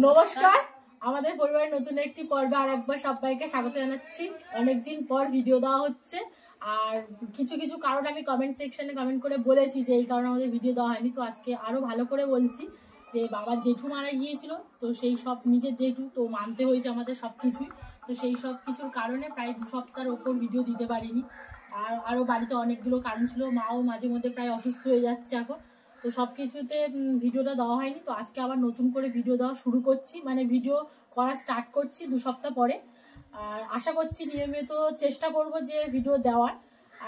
নমস্কার, আমাদের পরিবারের নতুন একটি পর্বে আর একবার সবাইকে স্বাগত জানাচ্ছি। অনেকদিন পর ভিডিও দেওয়া হচ্ছে, আর কিছু কিছু কারণ আমি কমেন্ট সেকশনে কমেন্ট করে বলেছি যে এই কারণে আমাদের ভিডিও দেওয়া হয়নি। তো আজকে আরো ভালো করে বলছি যে বাবার জেঠু মারা গিয়েছিল, তো সেই সব নিজের জেঠু, তো মানতে হয়েছে আমাদের সব কিছুই। তো সেই সব কিছুর কারণে প্রায় 2 সপ্তাহের ওপর ভিডিও দিতে পারিনি। আর আরও বাড়িতে অনেকগুলো কারণ ছিল, মাও মাঝে মধ্যে প্রায় অসুস্থ হয়ে যাচ্ছে এখন, তো সব কিছুতে ভিডিওটা দেওয়া হয়নি। তো আজকে আবার নতুন করে ভিডিও দেওয়া শুরু করছি, মানে ভিডিও করা স্টার্ট করছি 2 সপ্তাহ পরে। আর আশা করছি নিয়মিত চেষ্টা করব যে ভিডিও দেওয়ার।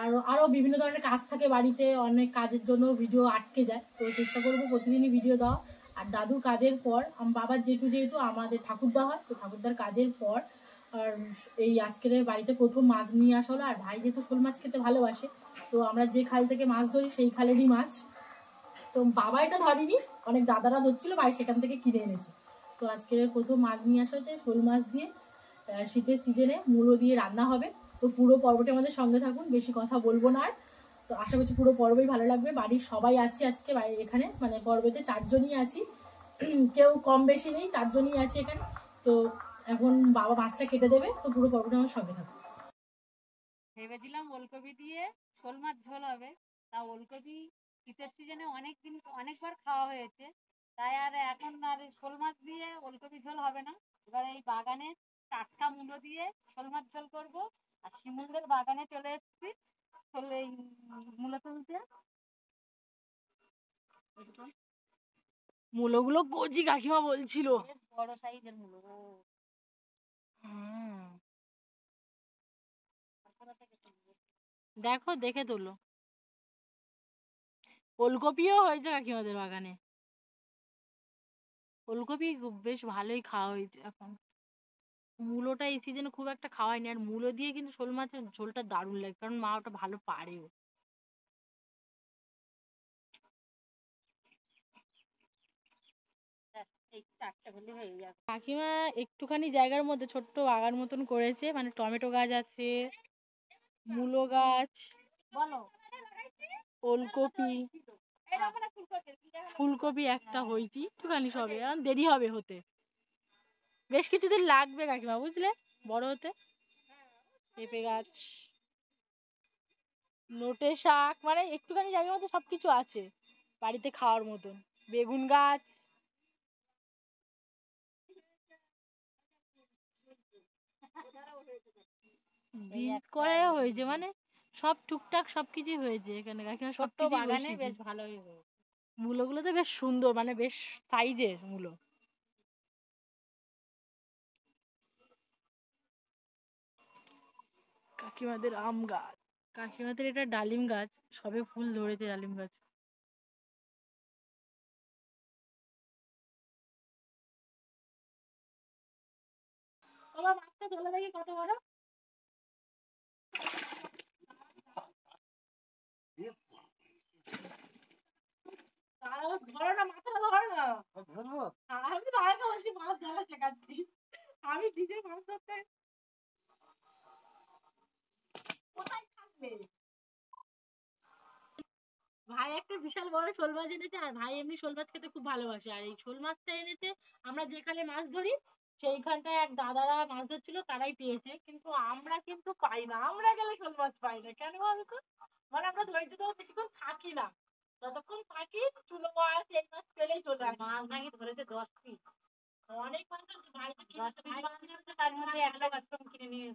আর আরও বিভিন্ন ধরনের কাজ থাকে বাড়িতে, অনেক কাজের জন্য ভিডিও আটকে যায়, তো চেষ্টা করব প্রতিদিনই ভিডিও দেওয়া। আর দাদুর কাজের পর বাবার জেঠু যেহেতু আমাদের ঠাকুরদা হয়, তো ঠাকুরদার কাজের পর আর এই আজকের বাড়িতে প্রথম মাছ নিয়ে আসা হলো। আর ভাই যেহেতু শোল মাছ খেতে ভালোবাসে, তো আমরা যে খাল থেকে মাছ ধরি সেই খালেরই মাছ। তো বাবা এটা ধরেনি, অনেক দাদারা ধরছিল, ভাই সেখান থেকে কিনে এনেছে। তো আজকের প্রথম মাছ নিয়ে আসা হচ্ছে শোল মাছ দিয়ে, শীতের সিজনে মূলো দিয়ে রান্না হবে। তো পুরো পর্বটি আমাদের সঙ্গে থাকুন, বেশি কথা বলবো না আর। তো আশা করছি পুরো পর্বই ভালো লাগবে। বাড়ির সবাই আছি আজকে এখানে, মানে পর্বতে 4 জনই আছি, কেউ কম বেশি নেই, 4 জনই আছি এখানে। তো এখন বাবা মাছটা কেটে দেবে, তো পুরো পর্বটি আমার সঙ্গে থাকুন। ভেবেছিলাম ওলকপি দিয়ে শোল মাছ ঝোল হবে, তা ওলকপি শীতের সিজনে অনেকবার খাওয়া হয়েছে, তাই আর এখন আর শোল মাছ দিয়ে ওলকপি ঝোল হবে না। এবার এই বাগানে টাটকা মূলো দিয়ে শোল মাছ ঝোল করবো। আর শিমুলদের বাগানে চলে এসেছি এই মূলো তুলতে। মূলোগুলো কচি, কাকিমা বলছিল বড় সাইজের মূলো। দেখো দেখে তোলো। ওলকপিও হয়েছে কাকিমাদের বাগানে, ওলকপি বেশ ভালোই খাওয়া হয়েছে এখন। মূলোটা এই সিজনে খুব একটা খাওয়ায়নি, আর মূলো দিয়ে কিন্তু শোল মাছের ঝোলটা দারুণ লাগে, কারণ মা ওটা ভালো পারেও। কাকিমা একটুখানি জায়গার মধ্যে ছোট্ট বাগান মতন করেছে, মানে টমেটো গাছ আছে, মূলো গাছ, ওলকপি, ফুলকপি একটা হয়েছে একটুখানি, সবে দেরি হবে হতে, বেশ কিছুদিন লাগবে কাকিমা বুঝলে বড় হতে। পেঁপে গাছ, নোটে শাক, মানে একটুখানি জায়গার মধ্যে সবকিছু আছে বাড়িতে খাওয়ার মতন। বেগুন গাছ, বীজ করাও হয়েছে, মানে সব টুকটাক সবকিছুই হয়েছে এখানে কাকিমা, সব বাগানে বেশ ভালোই হয়েছে। মূলোগুলো তো বেশ সুন্দর, মানে বেশ সাইজের মূলো। কাকিমাদের আম গাছ, কাকিমাদের এটা ডালিম গাছ, সবে ফুল ধরেছে ডালিম গাছ। মাছটা তোলা দেখি কত বড়। ধরো না, মাথাটা ধরো না। আমি তো আগে বলছি মাছ ধরা শেখাচ্ছি, আমি নিজে মাছ ধরতে কোথায় থাকবে। ভাই একটা বিশাল বড় শোল মাছ এনেছে, আর ভাই এমনি শোল মাছ খেতে খুব ভালোবাসে। আর এই শোল মাছটা এনেছে আমরা যেখানে মাছ ধরি সেইখানটায় এক দাদারা মাছ ধরছিল, তারাই পেয়েছে, কিন্তু আমরা কিন্তু পাই না। আমরা গেলে শোল মাছ পাই না, কেন বলতো? মানে আমরা ধৈর্য ধরে বেশিক্ষণ থাকি না, যতক্ষণ থাকি চুনো মাছ এই মাছ পেলেই চলে আসে। মাছ নাকি ধরেছে 10 পিস, অনেক মাছ বাড়িতে তার মধ্যে একটা কাস্টম কিনে নিয়ে।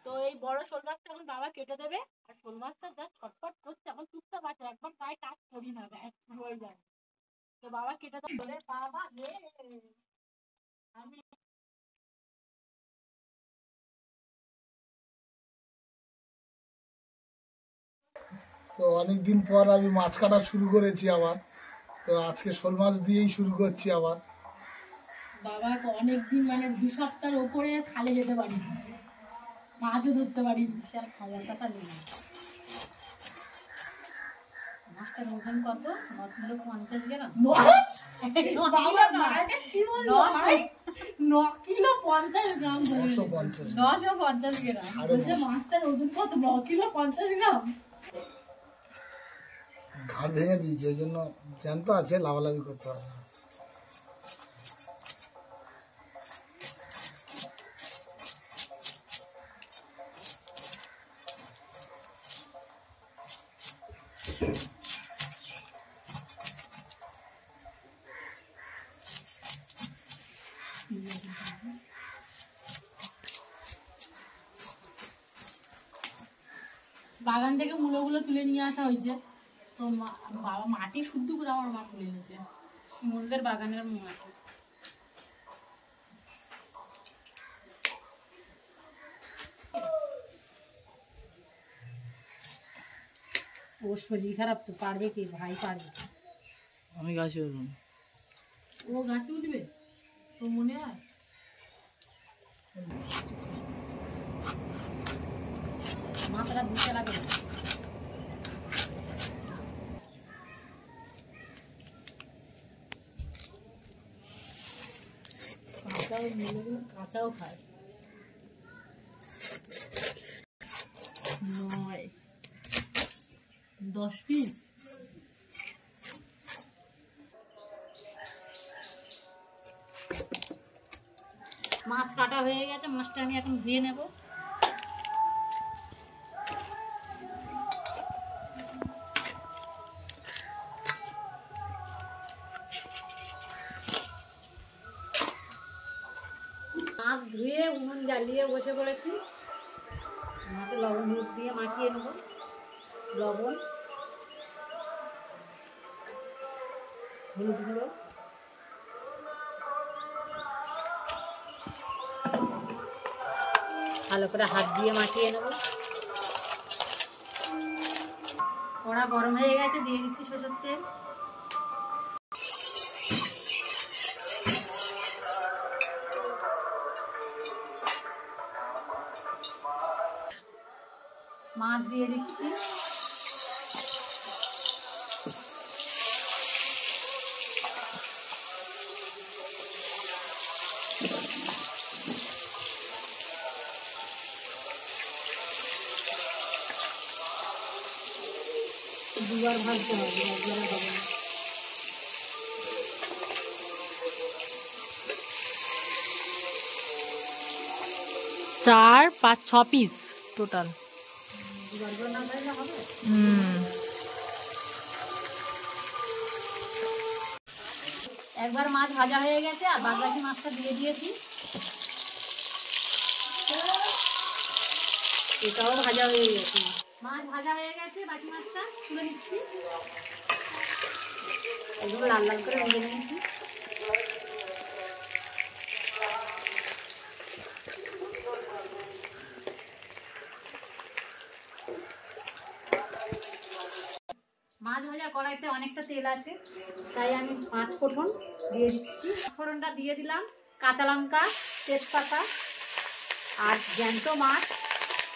তো এই বড় শোল মাছটা এখন বাবা কেটে দেবে। আর শোল মাছটা যা ছটফট করছে, এখন চুপচাপ আছে, একবার প্রায় কাজ করি না, ব্যাস শুরু হয়ে যায়। তো বাবা কেটে দেবে। বাবা রে, আমি তো অনেকদিন পর আমি মাছ কাটা শুরু করেছি আবার, তো আজকে শোল মাছ দিয়েই শুরু করছি আবার। বাবা অনেকদিন, মানে 2 সপ্তাহের ওপরে খালে যেতে পারি, মাছও ধরতে পারি, বিশাল খাবার কাটা নেই। মাছটার ওজন কত? 950 গ্রাম। 9 কিলো 50 গ্রাম। 950 গ্রাম বলছে মাছটার ওজন কত? 9 কিলো 50 গ্রাম। ঘাড় ভেঙে দিয়েছে, ওই জন্য জ্যান্ত আছে, লাভালাভি করতে পারবে না। বাগান থেকে মূলগুলো তুলে নিয়ে আসা হয়েছে, তো বাবা মাটি শুদ্ধ করে আমার মা তুলে এনেছে শিমুলদের বাগানের মাটি। ও শরীর খারাপ, তো পারবে কি? ভাই পারবে। আমি গাছে উঠবো। ও গাছে উঠবে তো মনে হয়? মাথাটা দিতে লাগে না। কাঁচাও মূলগুলো কাঁচাও খায়। 9 10 পিস। মাছ কাটা হয়ে গেছে, মাছটা আমি এখন ধুয়ে নেব। মাছ ধুয়ে উনুন জ্বালিয়ে বসে পড়েছি। মাছে লবণ হলুদ দিয়ে মাখিয়ে নেব। লবণ, হলুদ গুঁড়ো, ভালো করে হাত দিয়ে মাখিয়ে নেব। কড়া গরম হয়ে গেছে, দিয়ে দিচ্ছি সরষের তেল। মাছ দিয়ে দিচ্ছি। দুবার ভাজতে হবে, একবারে হবে না। 4 5 6 পিস টোটাল। দুবার করে না ভাজলে হবে? একবার মাছ ভাজা হয়ে গেছে, আর বাকি মাছটা দিয়ে দিয়েছি। এটাও ভাজা হয়ে গেছে। মাছ ভাজা হয়ে গেছে, বাকি মাছটা তুলে নিচ্ছি। এগুলো লাল লাল করে ভেজে নিয়েছি। মাছ ভাজা কড়াইতে অনেকটা তেল আছে, তাই আমি 5 ফোড়ন দিয়ে দিচ্ছি। ফোড়নটা দিয়ে দিলাম, কাঁচা লঙ্কা, তেজপাতা আর জ্যান্ত মাছ।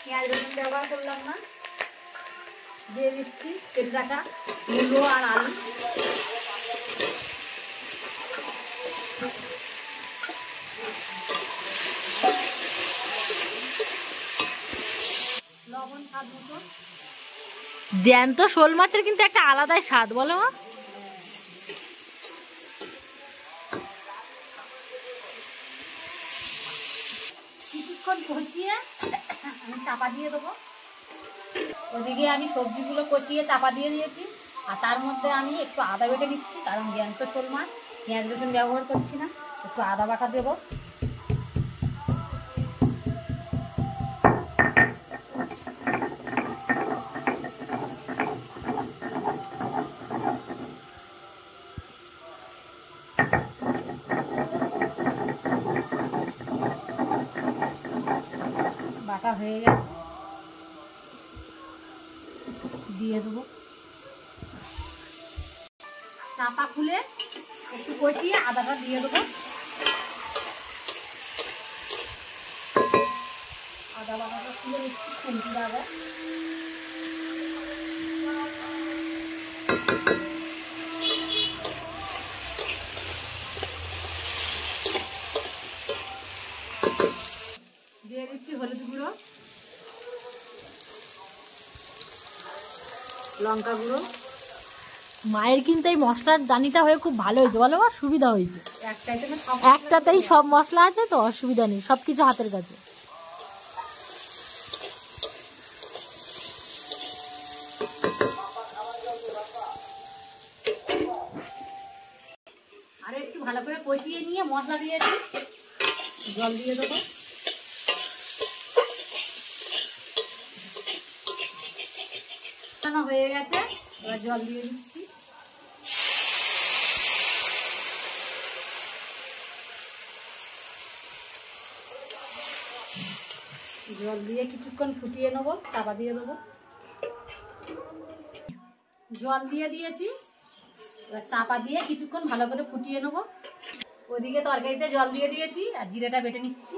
পেঁয়াজ রসুন ব্যবহার করলাম না। দিয়ে দিচ্ছি কেটে রাখা মূলো আর আলু। লবণ স্বাদ মতো। জ্যান্ত শোল মাছের কিন্তু একটা আলাদাই স্বাদ, বলো মা? কিছুক্ষণ কষিয়ে আমি চাপা দিয়ে দেবো। ওদিকে আমি সবজিগুলো কষিয়ে চাপা দিয়ে দিয়েছি, আর তার মধ্যে আমি একটু আদা বেটে নিচ্ছি, কারণ জ্যান্ত শোল মাছ, পেঁয়াজ রসুন ব্যবহার করছি না। একটু আদা বাটা দেবো। বাটা হয়ে গেছে, দিয়ে দেবো। চাপা খুলে একটু কষিয়ে আদাটা দিয়ে দেবো। আদা বাটাটা খুলে দিচ্ছি, খুন্তির আদা। দিয়ে দিচ্ছি হলুদ গুঁড়ো, লঙ্কা গুঁড়ো, মায়ের কিন্তু এই মশলার দানিটা হয়ে খুব ভালো হয়েছে, বলো মা? সুবিধা হয়েছে, একটাতেই সব মশলা আছে তো অসুবিধা নেই, সব কিছু হাতের কাছে। আরো একটু ভালো করে কষিয়ে নিয়ে মশলা দিয়েছি, জল দিয়ে দেবো। হয়ে গেছে, এবার জল দিয়ে দিচ্ছি। জল দিয়ে কিছুক্ষণ ফুটিয়ে নেবো, চাপা দিয়ে দেবো। জল দিয়ে দিয়েছি, এবার চাপা দিয়ে কিছুক্ষণ ভালো করে ফুটিয়ে নেবো। ওদিকে তরকারিতে জল দিয়ে দিয়েছি আর জিরেটা বেটে নিচ্ছি।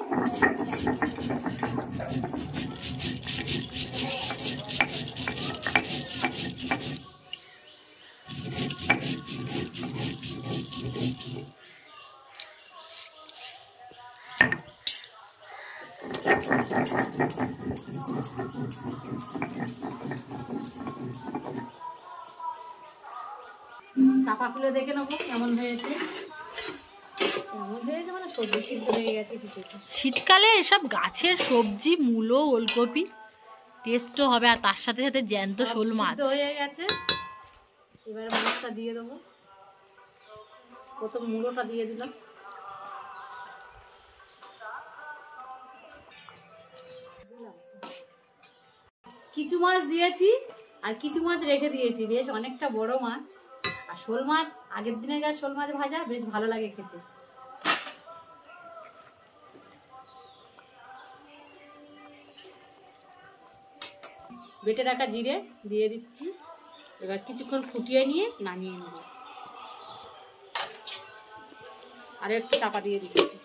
চাপা খুলে দেখে নেবো কেমন হয়েছে। কেমন হয়েছে মানে সবজি সিদ্ধ হয়ে গেছে কিছু। শীতকালে এসব গাছের সবজি, মূলো, ওলকপি টেস্টও হবে, আর তার সাথে সাথে জ্যান্ত শোল মাছ হয়ে গেছে। এবার মাছটা দিয়ে দেবো। প্রথম মূলোটা দিয়ে দিলাম। কিছু মাছ দিয়েছি আর কিছু মাছ রেখে দিয়েছি, বেশ অনেকটা বড় মাছ। আর শোল মাছ আগের দিনে গা শোল মাছ ভাজা বেশ ভালো লাগে খেতে। বেটে রাখা জিরে দিয়ে দিচ্ছি। এবার কিছুক্ষণ ফুটিয়ে নিয়ে নামিয়ে নেব। আর একটু চাপা দিয়ে দিচ্ছি,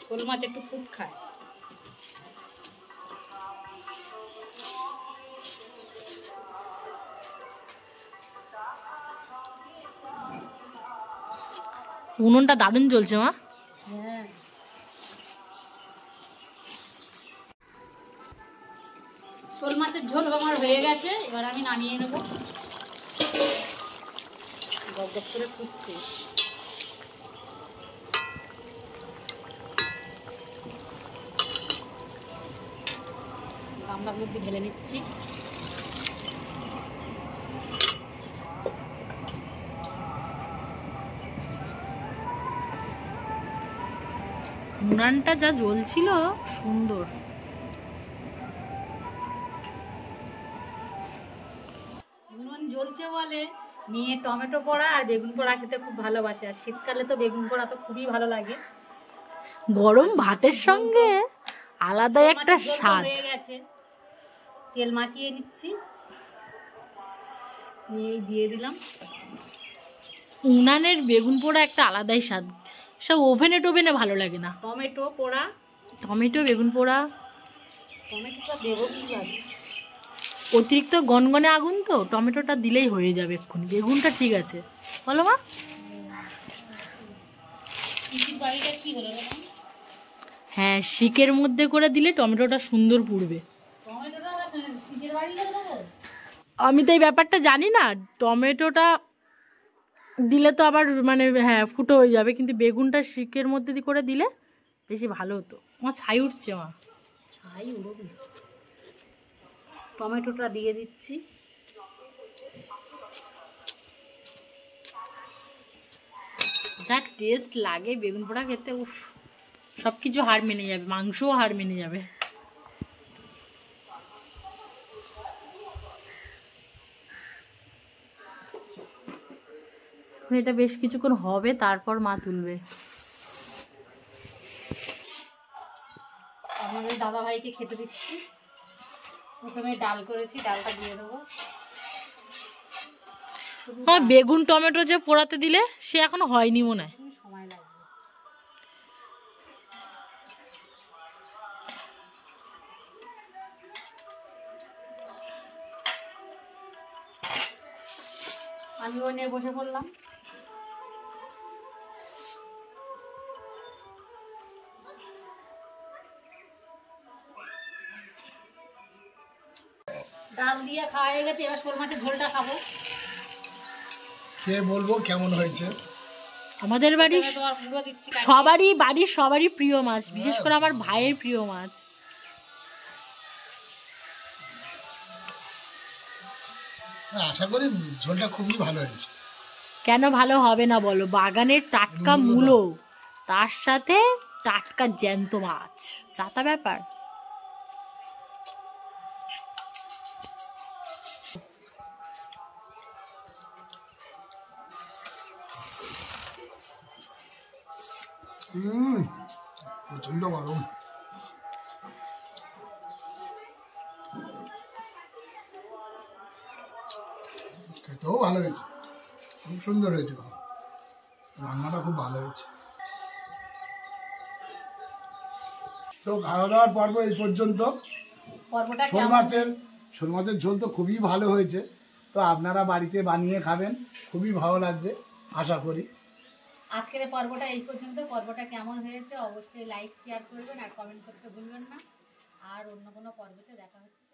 শোল মাছ একটু ফুট খায়। উনুনটা দারুণ জ্বলছে মা। হ্যাঁ, শোল মাছের ঝোল আমার হয়ে গেছে, এবার আমি নামিয়ে নেব। গপ গপ করে ফুটছে। গামলার মধ্যে ঢেলে নিচ্ছি। উনানটা যা জ্বলছিল সুন্দর। উনুন জ্বলছে বলে নিয়ে টমেটো পোড়া আর বেগুন পোড়া খেতে খুব ভালোবাসে। আর শীতকালে তো বেগুন পোড়া তো খুবই ভালো লাগে। গরম ভাতের সঙ্গে আলাদাই একটা স্বাদ। হয়ে গেছে, তেল মাখিয়ে নিচ্ছি, নিয়ে দিয়ে দিলাম। উনানের বেগুন পোড়া একটা আলাদাই স্বাদ, সব ওভেনে টোভেনে ভালো লাগে না। টমেটো পোড়া, টমেটো, বেগুন পোড়া, টমেটোটা দেবো কি লাগে, অতিরিক্ত গনগনে আগুন তো, টমেটোটা দিলেই হয়ে যাবে এক্ষুনি। বেগুনটা ঠিক আছে, বলো মা? বাড়িটা কি হলো? হ্যাঁ, শিকের মধ্যে করে দিলে টমেটোটা সুন্দর পুড়বে। টমেটোটা শীতের বাড়ি দেবো? আমি তো এই ব্যাপারটা জানি না। টমেটোটা দিলে তো আবার মানে হ্যাঁ ফুটো হয়ে যাবে, কিন্তু বেগুনটা শিকের মধ্যে করে দিলে বেশি ভালো হতো। আমার ছাই উঠছে মা। ছাই উড়বে। টমেটোটা দিয়ে দিচ্ছি। যা টেস্ট লাগে বেগুন পোড়া খেতে, উফ, সব কিছু হার মেনে যাবে, মাংসও হার মেনে যাবে। এটা বেশ কিছুক্ষণ হবে, তারপর মা তুলবে। আমাদের দাদা ভাইকে খেতে দিচ্ছি। প্রথমে ডাল করেছি, ডালটা দিয়ে দেবো। হ্যাঁ, বেগুন টমেটো যে পোড়াতে দিলে সে এখনো হয়নি মনে হয়। সময় লাগবে। আমিও নিয়ে বসে পড়লাম। ডাল দিয়ে খাওয়া হয়ে গেছে, এবার শোল মাছের ঝোলটা খাবো। খেয়ে বলবো কেমন হয়েছে। আমাদের বাড়ির তোমার পুরো দিচ্ছি সবারই প্রিয় মাছ, বিশেষ করে আমার ভাইয়ের প্রিয় মাছ। আশা করি ঝোলটা খুবই ভালো হয়েছে। কেন ভালো হবে না বলো, বাগানের টাটকা মূলো তার সাথে টাটকা জ্যান্ত মাছ, যাতা ব্যাপার। প্রচন্ড গরম। খেতেও ভালো হয়েছে, খুব সুন্দর হয়েছে, রান্নাটা খুব ভালো হয়েছে। তো খাওয়া দাওয়ার পর্ব এই পর্যন্ত। পর্বটা শোল মাছের ঝোল তো খুবই ভালো হয়েছে। তো আপনারা বাড়িতে বানিয়ে খাবেন, খুবই ভালো লাগবে আশা করি। আজকের পর্বটা এই পর্যন্ত। পর্বটা কেমন হয়েছে অবশ্যই লাইক শেয়ার করবেন আর কমেন্ট করতে ভুলবেন না। আর অন্য কোনো পর্বতে দেখা হচ্ছে।